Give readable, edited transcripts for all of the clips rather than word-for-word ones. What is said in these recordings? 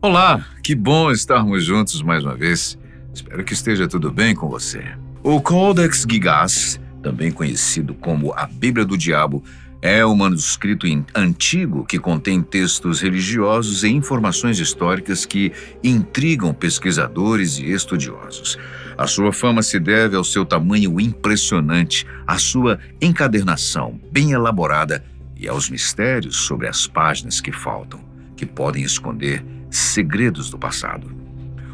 Olá, que bom estarmos juntos mais uma vez. Espero que esteja tudo bem com você. O Codex Gigas, também conhecido como a Bíblia do Diabo, é um manuscrito antigo que contém textos religiosos e informações históricas que intrigam pesquisadores e estudiosos. A sua fama se deve ao seu tamanho impressionante, à sua encadernação bem elaborada e aos mistérios sobre as páginas que faltam, que podem esconder segredos do passado.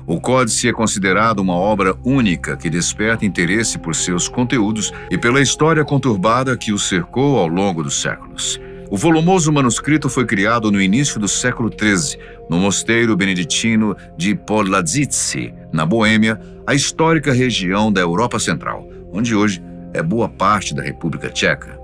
O Códice é considerado uma obra única que desperta interesse por seus conteúdos e pela história conturbada que o cercou ao longo dos séculos. O volumoso manuscrito foi criado no início do século XIII, no mosteiro beneditino de Podlazice, na Boêmia, a histórica região da Europa Central, onde hoje é boa parte da República Tcheca.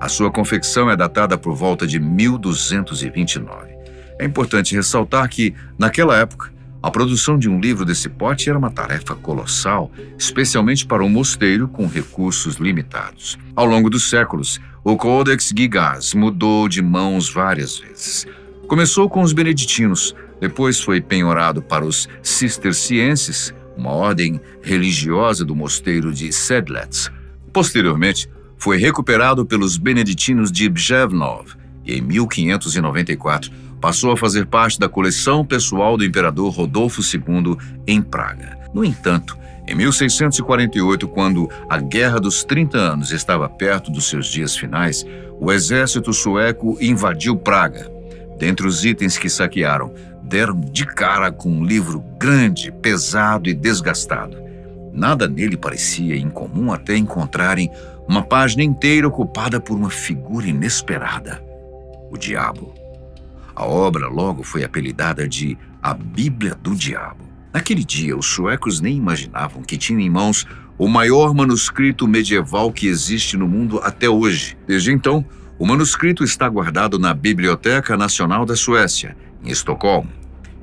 A sua confecção é datada por volta de 1229. É importante ressaltar que, naquela época, a produção de um livro desse porte era uma tarefa colossal, especialmente para um mosteiro com recursos limitados. Ao longo dos séculos, o Codex Gigas mudou de mãos várias vezes. Começou com os beneditinos, depois foi penhorado para os cistercienses, uma ordem religiosa do mosteiro de Sedlec. Posteriormente, foi recuperado pelos beneditinos de Brzevnov e, em 1594, passou a fazer parte da coleção pessoal do imperador Rodolfo II em Praga. No entanto, em 1648, quando a Guerra dos 30 Anos estava perto dos seus dias finais, o exército sueco invadiu Praga. Dentre os itens que saquearam, deram de cara com um livro grande, pesado e desgastado. Nada nele parecia incomum até encontrarem uma página inteira ocupada por uma figura inesperada: o diabo. A obra logo foi apelidada de A Bíblia do Diabo. Naquele dia, os suecos nem imaginavam que tinham em mãos o maior manuscrito medieval que existe no mundo até hoje. Desde então, o manuscrito está guardado na Biblioteca Nacional da Suécia, em Estocolmo.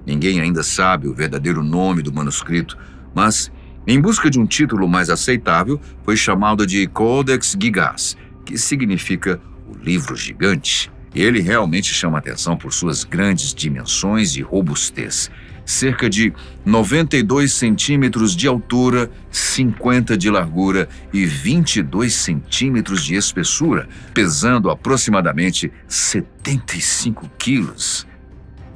Ninguém ainda sabe o verdadeiro nome do manuscrito, mas, em busca de um título mais aceitável, foi chamado de Codex Gigas, que significa o livro gigante. Ele realmente chama atenção por suas grandes dimensões e robustez. Cerca de 92 centímetros de altura, 50 de largura e 22 centímetros de espessura, pesando aproximadamente 75 quilos.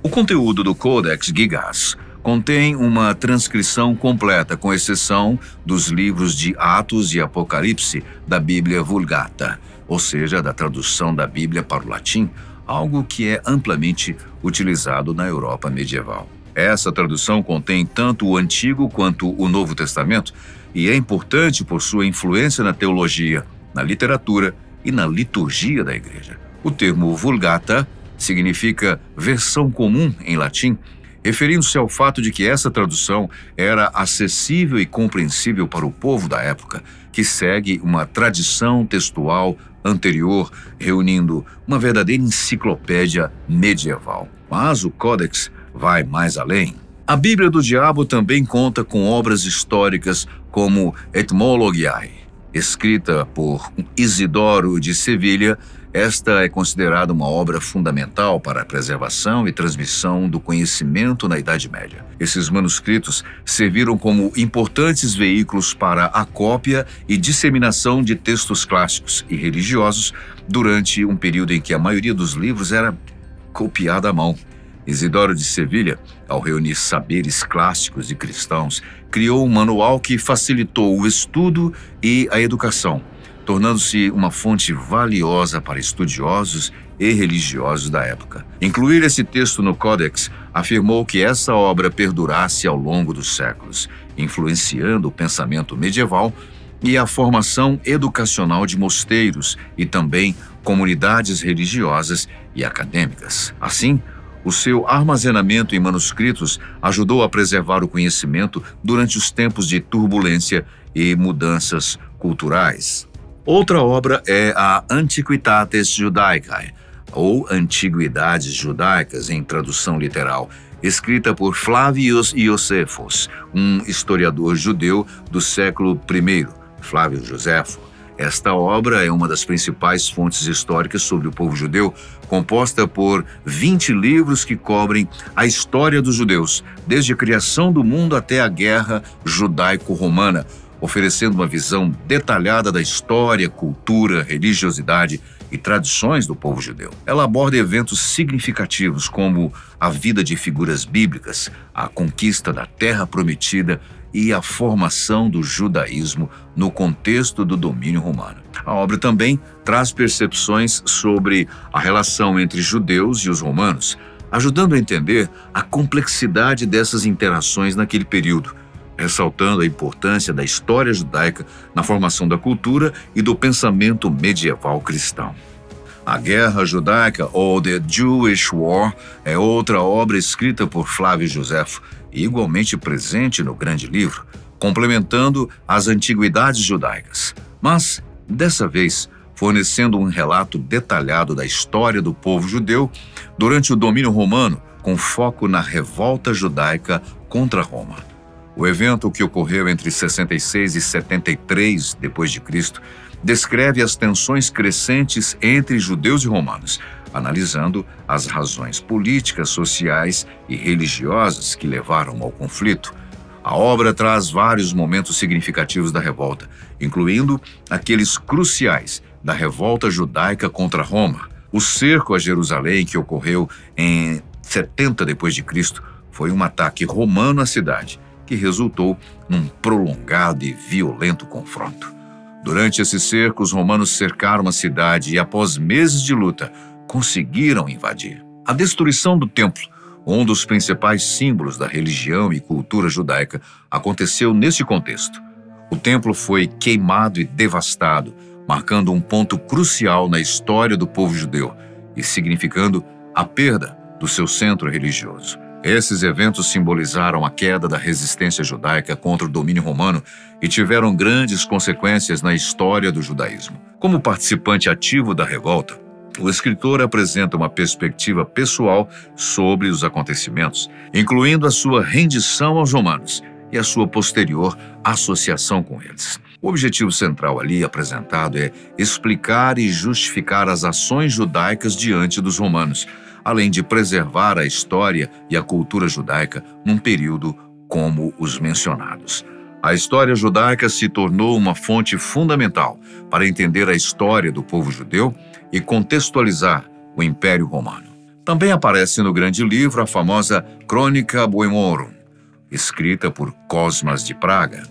O conteúdo do Codex Gigas contém uma transcrição completa, com exceção dos livros de Atos e Apocalipse da Bíblia Vulgata, ou seja, da tradução da Bíblia para o latim, algo que é amplamente utilizado na Europa medieval. Essa tradução contém tanto o Antigo quanto o Novo Testamento e é importante por sua influência na teologia, na literatura e na liturgia da Igreja. O termo Vulgata significa versão comum em latim, referindo-se ao fato de que essa tradução era acessível e compreensível para o povo da época, que segue uma tradição textual anterior, reunindo uma verdadeira enciclopédia medieval. Mas o Codex vai mais além. A Bíblia do Diabo também conta com obras históricas como Etymologiae, escrita por Isidoro de Sevilha. Esta é considerada uma obra fundamental para a preservação e transmissão do conhecimento na Idade Média. Esses manuscritos serviram como importantes veículos para a cópia e disseminação de textos clássicos e religiosos durante um período em que a maioria dos livros era copiada à mão. Isidoro de Sevilha, ao reunir saberes clássicos e cristãos, criou um manual que facilitou o estudo e a educação, tornando-se uma fonte valiosa para estudiosos e religiosos da época. Incluir esse texto no Codex afirmou que essa obra perdurasse ao longo dos séculos, influenciando o pensamento medieval e a formação educacional de mosteiros e também comunidades religiosas e acadêmicas. Assim, o seu armazenamento em manuscritos ajudou a preservar o conhecimento durante os tempos de turbulência e mudanças culturais. Outra obra é a Antiquitates Judaicae, ou Antiguidades Judaicas em tradução literal, escrita por Flavius Iosefos, um historiador judeu do século I, Flávio Josefo, Esta obra é uma das principais fontes históricas sobre o povo judeu, composta por 20 livros que cobrem a história dos judeus, desde a criação do mundo até a guerra judaico-romana, oferecendo uma visão detalhada da história, cultura, religiosidade e tradições do povo judeu. Ela aborda eventos significativos como a vida de figuras bíblicas, a conquista da Terra Prometida e a formação do judaísmo no contexto do domínio romano. A obra também traz percepções sobre a relação entre judeus e os romanos, ajudando a entender a complexidade dessas interações naquele período, ressaltando a importância da história judaica na formação da cultura e do pensamento medieval cristão. A Guerra Judaica, ou The Jewish War, é outra obra escrita por Flávio Joséfo, igualmente presente no Grande Livro, complementando as antiguidades judaicas, mas, dessa vez, fornecendo um relato detalhado da história do povo judeu durante o domínio romano, com foco na revolta judaica contra Roma. O evento, que ocorreu entre 66 e 73 d.C., descreve as tensões crescentes entre judeus e romanos, analisando as razões políticas, sociais e religiosas que levaram ao conflito. A obra traz vários momentos significativos da revolta, incluindo aqueles cruciais da revolta judaica contra Roma. O cerco a Jerusalém, que ocorreu em 70 d.C., foi um ataque romano à cidade, que resultou num prolongado e violento confronto. Durante esse cerco, os romanos cercaram a cidade e, após meses de luta, conseguiram invadir. A destruição do templo, um dos principais símbolos da religião e cultura judaica, aconteceu nesse contexto. O templo foi queimado e devastado, marcando um ponto crucial na história do povo judeu e significando a perda do seu centro religioso. Esses eventos simbolizaram a queda da resistência judaica contra o domínio romano e tiveram grandes consequências na história do judaísmo. Como participante ativo da revolta, o escritor apresenta uma perspectiva pessoal sobre os acontecimentos, incluindo a sua rendição aos romanos e a sua posterior associação com eles. O objetivo central ali apresentado é explicar e justificar as ações judaicas diante dos romanos, além de preservar a história e a cultura judaica num período como os mencionados. A história judaica se tornou uma fonte fundamental para entender a história do povo judeu e contextualizar o Império Romano. Também aparece no Grande Livro a famosa Crônica Boemorum, escrita por Cosmas de Praga.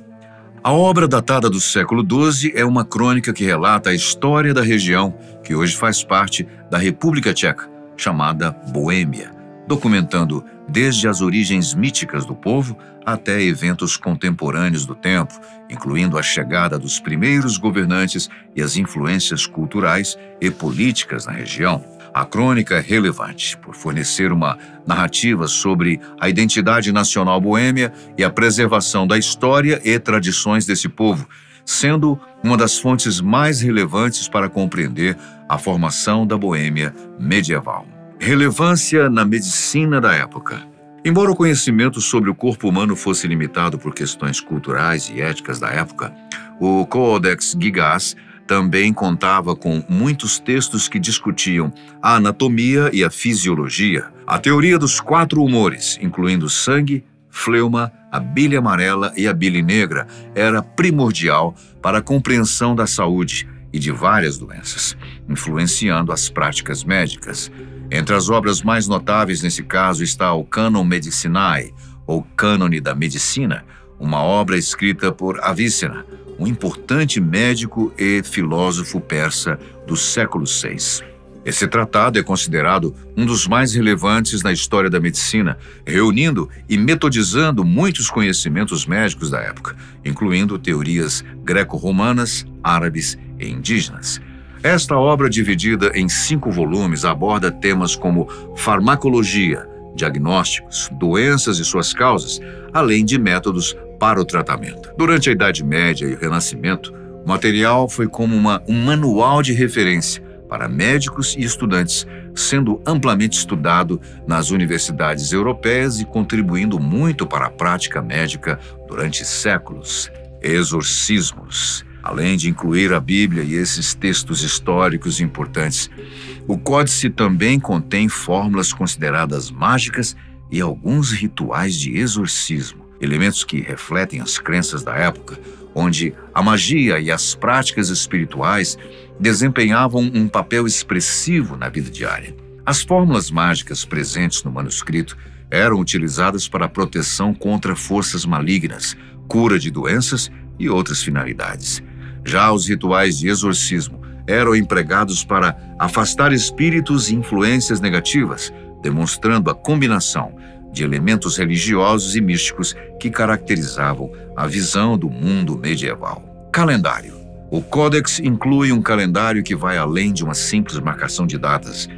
A obra, datada do século XII, é uma crônica que relata a história da região, que hoje faz parte da República Tcheca, chamada Boêmia, documentando desde as origens míticas do povo até eventos contemporâneos do tempo, incluindo a chegada dos primeiros governantes e as influências culturais e políticas na região. A crônica é relevante por fornecer uma narrativa sobre a identidade nacional boêmia e a preservação da história e tradições desse povo, sendo uma das fontes mais relevantes para compreender a formação da Boêmia medieval. Relevância na medicina da época. Embora o conhecimento sobre o corpo humano fosse limitado por questões culturais e éticas da época, o Codex Gigas também contava com muitos textos que discutiam a anatomia e a fisiologia, a teoria dos 4 humores, incluindo sangue, fleuma, a bile amarela e a bile negra, era primordial para a compreensão da saúde e de várias doenças, influenciando as práticas médicas. Entre as obras mais notáveis nesse caso está o Canon Medicinae, ou Cânone da Medicina, uma obra escrita por Avicenna, um importante médico e filósofo persa do século VI. Esse tratado é considerado um dos mais relevantes na história da medicina, reunindo e metodizando muitos conhecimentos médicos da época, incluindo teorias greco-romanas, árabes e indígenas. Esta obra, dividida em 5 volumes, aborda temas como farmacologia, diagnósticos, doenças e suas causas, além de métodos para o tratamento. Durante a Idade Média e o Renascimento, o material foi como um manual de referência para médicos e estudantes, sendo amplamente estudado nas universidades europeias e contribuindo muito para a prática médica durante séculos. Exorcismos. Além de incluir a Bíblia e esses textos históricos importantes, o Códice também contém fórmulas consideradas mágicas e alguns rituais de exorcismo, elementos que refletem as crenças da época, onde a magia e as práticas espirituais desempenhavam um papel expressivo na vida diária. As fórmulas mágicas presentes no manuscrito eram utilizadas para a proteção contra forças malignas, cura de doenças e outras finalidades. Já os rituais de exorcismo eram empregados para afastar espíritos e influências negativas, demonstrando a combinação de elementos religiosos e místicos que caracterizavam a visão do mundo medieval. Calendário. O Codex inclui um calendário que vai além de uma simples marcação de datas.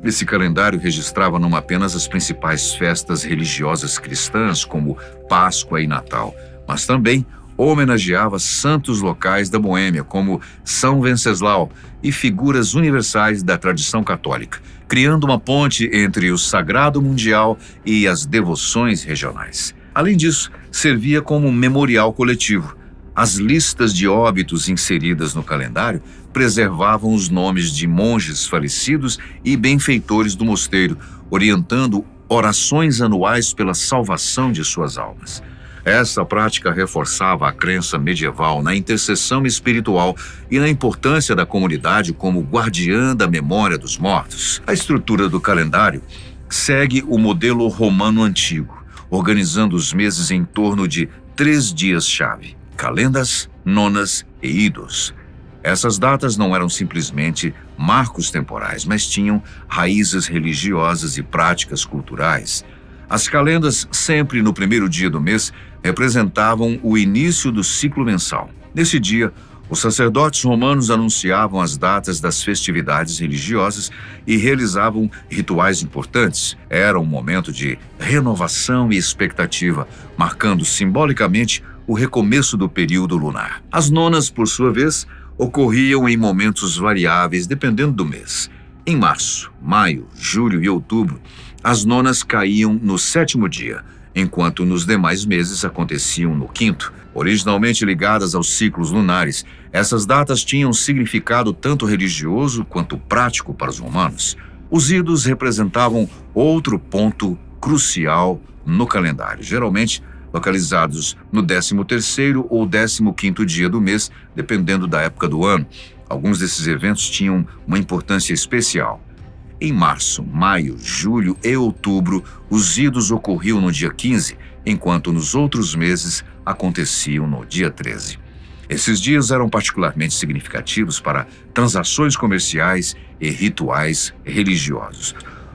Esse calendário registrava não apenas as principais festas religiosas cristãs, como Páscoa e Natal, mas também homenageava santos locais da Boêmia, como São Venceslau, e figuras universais da tradição católica, criando uma ponte entre o sagrado mundial e as devoções regionais. Além disso, servia como um memorial coletivo. As listas de óbitos inseridas no calendário preservavam os nomes de monges falecidos e benfeitores do mosteiro, orientando orações anuais pela salvação de suas almas. Essa prática reforçava a crença medieval na intercessão espiritual e na importância da comunidade como guardiã da memória dos mortos. A estrutura do calendário segue o modelo romano antigo, organizando os meses em torno de 3 dias-chave: calendas, nonas e idos. Essas datas não eram simplesmente marcos temporais, mas tinham raízes religiosas e práticas culturais. As calendas, sempre no primeiro dia do mês, representavam o início do ciclo mensal. Nesse dia, os sacerdotes romanos anunciavam as datas das festividades religiosas e realizavam rituais importantes. Era um momento de renovação e expectativa, marcando simbolicamente o recomeço do período lunar. As nonas, por sua vez, ocorriam em momentos variáveis dependendo do mês. Em março, maio, julho e outubro, as nonas caíam no 7º dia, enquanto nos demais meses aconteciam no 5º. Originalmente ligadas aos ciclos lunares, essas datas tinham significado tanto religioso quanto prático para os romanos. Os idos representavam outro ponto crucial no calendário, geralmente localizados no 13º ou 15º dia do mês, dependendo da época do ano. Alguns desses eventos tinham uma importância especial. Em março, maio, julho e outubro, os idos ocorriam no dia 15, enquanto nos outros meses aconteciam no dia 13. Esses dias eram particularmente significativos para transações comerciais e rituais religiosos.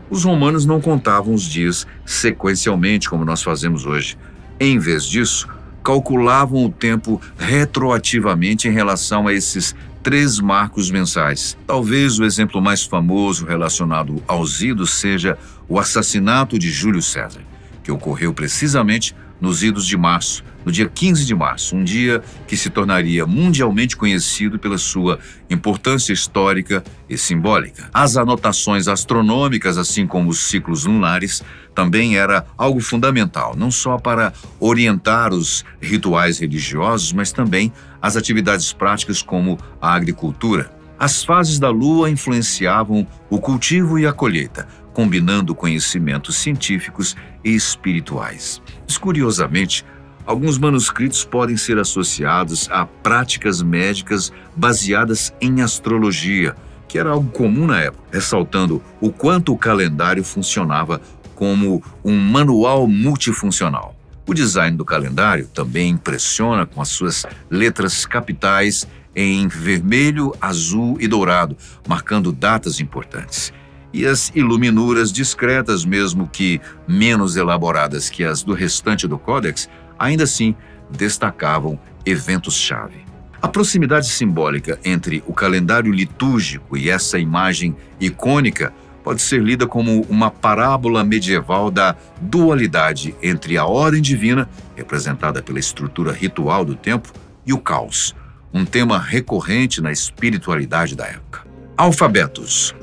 Os romanos não contavam os dias sequencialmente como nós fazemos hoje. Em vez disso, calculavam o tempo retroativamente em relação a esses 3 marcos mensais. Talvez o exemplo mais famoso relacionado aos idos seja o assassinato de Júlio César, que ocorreu precisamente nos idos de março, no dia 15 de março, um dia que se tornaria mundialmente conhecido pela sua importância histórica e simbólica. As anotações astronômicas, assim como os ciclos lunares, também era algo fundamental, não só para orientar os rituais religiosos, mas também as atividades práticas como a agricultura. As fases da lua influenciavam o cultivo e a colheita, combinando conhecimentos científicos e espirituais. Mas, curiosamente, alguns manuscritos podem ser associados a práticas médicas baseadas em astrologia, que era algo comum na época, ressaltando o quanto o calendário funcionava como um manual multifuncional. O design do calendário também impressiona com as suas letras capitais em vermelho, azul e dourado, marcando datas importantes. E as iluminuras discretas, mesmo que menos elaboradas que as do restante do Códex, ainda assim destacavam eventos-chave. A proximidade simbólica entre o calendário litúrgico e essa imagem icônica pode ser lida como uma parábola medieval da dualidade entre a ordem divina, representada pela estrutura ritual do tempo, e o caos, um tema recorrente na espiritualidade da época. Alfabetos.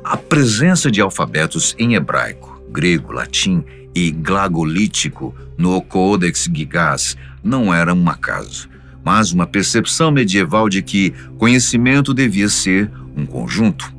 A presença de alfabetos em hebraico, grego, latim e glagolítico no Codex Gigas não era um acaso. mas uma percepção medieval de que conhecimento devia ser um conjunto.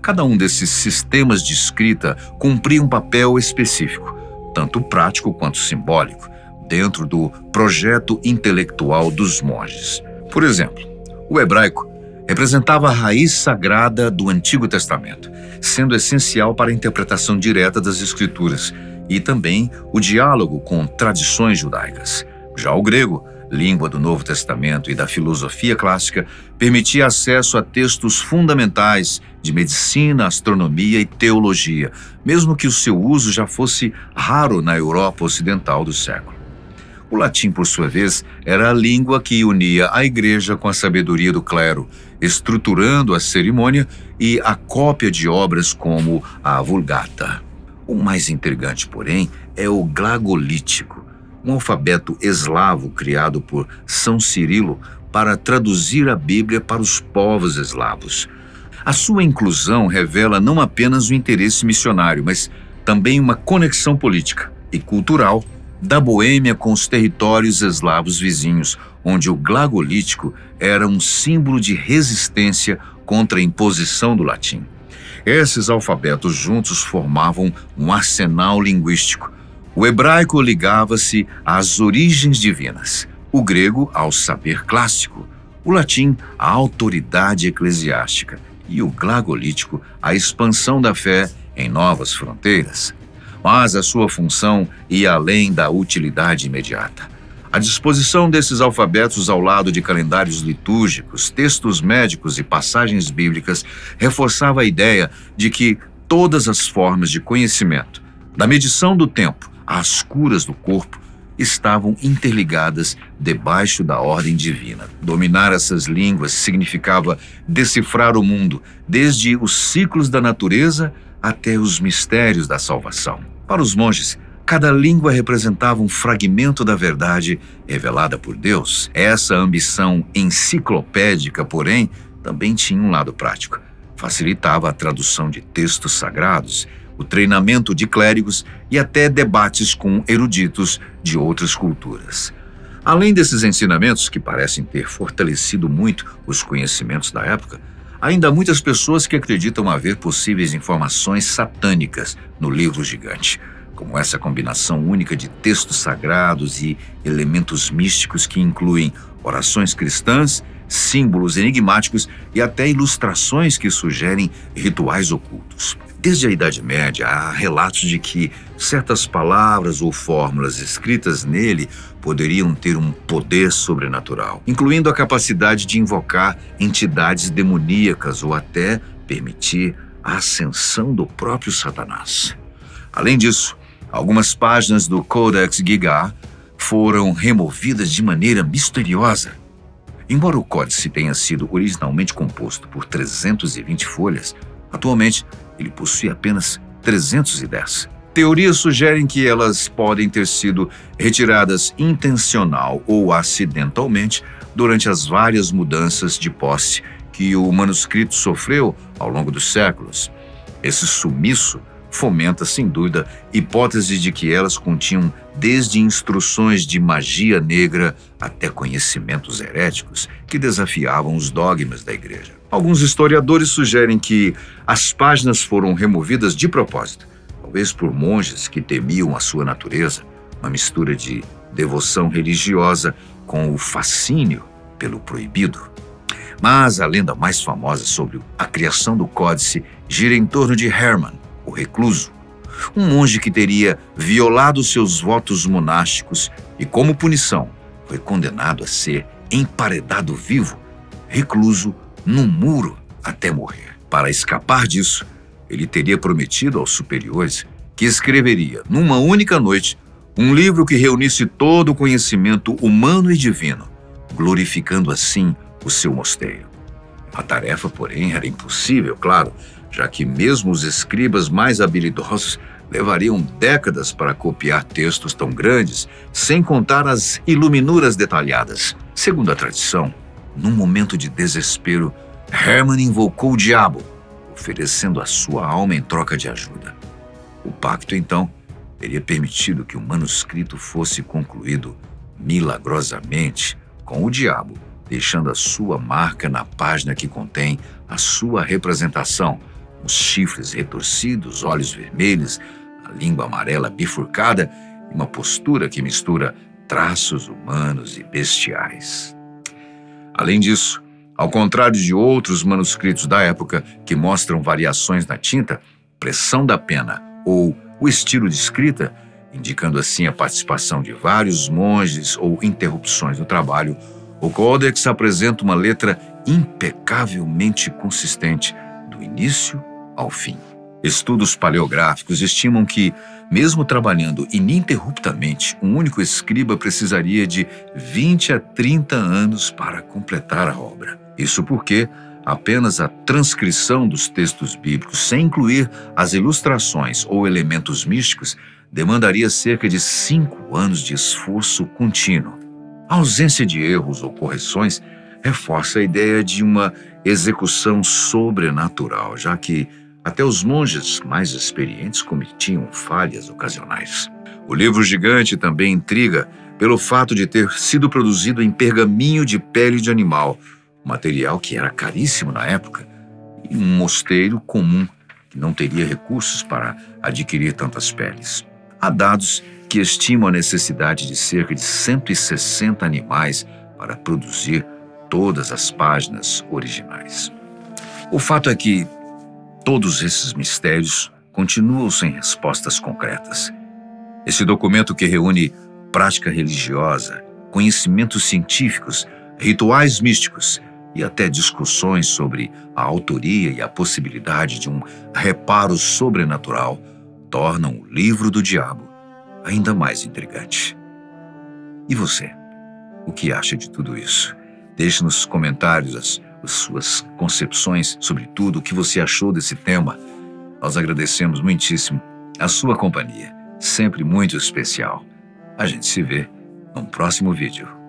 Cada um desses sistemas de escrita cumpria um papel específico, tanto prático quanto simbólico, dentro do projeto intelectual dos monges. Por exemplo, o hebraico representava a raiz sagrada do Antigo Testamento, sendo essencial para a interpretação direta das Escrituras e também o diálogo com tradições judaicas. Já o grego, língua do Novo Testamento e da filosofia clássica, permitia acesso a textos fundamentais de medicina, astronomia e teologia, mesmo que o seu uso já fosse raro na Europa ocidental do século. O latim, por sua vez, era a língua que unia a igreja com a sabedoria do clero, estruturando a cerimônia e a cópia de obras como a Vulgata. O mais intrigante, porém, é o glagolítico, um alfabeto eslavo criado por São Cirilo para traduzir a Bíblia para os povos eslavos. A sua inclusão revela não apenas o interesse missionário, mas também uma conexão política e cultural da Boêmia com os territórios eslavos vizinhos, onde o glagolítico era um símbolo de resistência contra a imposição do latim. Esses alfabetos juntos formavam um arsenal linguístico. O hebraico ligava-se às origens divinas, o grego ao saber clássico, o latim à autoridade eclesiástica e o glagolítico à expansão da fé em novas fronteiras. Mas a sua função ia além da utilidade imediata. A disposição desses alfabetos ao lado de calendários litúrgicos, textos médicos e passagens bíblicas reforçava a ideia de que todas as formas de conhecimento, da medição do tempo às curas do corpo, estavam interligadas debaixo da ordem divina. Dominar essas línguas significava decifrar o mundo, desde os ciclos da natureza até os mistérios da salvação. Para os monges, cada língua representava um fragmento da verdade revelada por Deus. Essa ambição enciclopédica, porém, também tinha um lado prático. Facilitava a tradução de textos sagrados, o treinamento de clérigos e até debates com eruditos de outras culturas. Além desses ensinamentos, que parecem ter fortalecido muito os conhecimentos da época, ainda há muitas pessoas que acreditam haver possíveis informações satânicas no livro gigante, como essa combinação única de textos sagrados e elementos místicos que incluem orações cristãs, símbolos enigmáticos e até ilustrações que sugerem rituais ocultos. Desde a Idade Média, há relatos de que certas palavras ou fórmulas escritas nele poderiam ter um poder sobrenatural, incluindo a capacidade de invocar entidades demoníacas ou até permitir a ascensão do próprio Satanás. Além disso, algumas páginas do Codex Giga foram removidas de maneira misteriosa. Embora o códice tenha sido originalmente composto por 320 folhas, atualmente ele possui apenas 310. Teorias sugerem que elas podem ter sido retiradas intencional ou acidentalmente durante as várias mudanças de posse que o manuscrito sofreu ao longo dos séculos. Esse sumiço fomenta, sem dúvida, hipótese de que elas continham desde instruções de magia negra até conhecimentos heréticos que desafiavam os dogmas da igreja. Alguns historiadores sugerem que as páginas foram removidas de propósito, talvez por monges que temiam a sua natureza, uma mistura de devoção religiosa com o fascínio pelo proibido. Mas a lenda mais famosa sobre a criação do códice gira em torno de Hermann, o recluso, um monge que teria violado seus votos monásticos e, como punição, foi condenado a ser emparedado vivo, recluso num muro até morrer. Para escapar disso, ele teria prometido aos superiores que escreveria, numa única noite, um livro que reunisse todo o conhecimento humano e divino, glorificando assim o seu mosteiro. A tarefa, porém, era impossível, claro, já que mesmo os escribas mais habilidosos levariam décadas para copiar textos tão grandes, sem contar as iluminuras detalhadas. Segundo a tradição, num momento de desespero, Hermann invocou o diabo, oferecendo a sua alma em troca de ajuda. O pacto, então, teria permitido que o manuscrito fosse concluído milagrosamente com o diabo, deixando a sua marca na página que contém a sua representação, os chifres retorcidos, olhos vermelhos, a língua amarela bifurcada e uma postura que mistura traços humanos e bestiais. Além disso, ao contrário de outros manuscritos da época que mostram variações na tinta, pressão da pena ou o estilo de escrita, indicando assim a participação de vários monges ou interrupções no trabalho, o Códex apresenta uma letra impecavelmente consistente, do início ao fim. Estudos paleográficos estimam que, mesmo trabalhando ininterruptamente, um único escriba precisaria de 20 a 30 anos para completar a obra. Isso porque apenas a transcrição dos textos bíblicos, sem incluir as ilustrações ou elementos místicos, demandaria cerca de 5 anos de esforço contínuo. A ausência de erros ou correções reforça a ideia de uma execução sobrenatural, já que até os monges mais experientes cometiam falhas ocasionais. O livro gigante também intriga pelo fato de ter sido produzido em pergaminho de pele de animal, material que era caríssimo na época, e um mosteiro comum que não teria recursos para adquirir tantas peles. Há dados que estimam a necessidade de cerca de 160 animais para produzir todas as páginas originais. O fato é que todos esses mistérios continuam sem respostas concretas. Esse documento que reúne prática religiosa, conhecimentos científicos, rituais místicos e até discussões sobre a autoria e a possibilidade de um reparo sobrenatural tornam o livro do diabo ainda mais intrigante. E você? O que acha de tudo isso? Deixe nos comentários as suas concepções sobre tudo, o que você achou desse tema. Nós agradecemos muitíssimo a sua companhia, sempre muito especial. A gente se vê num próximo vídeo.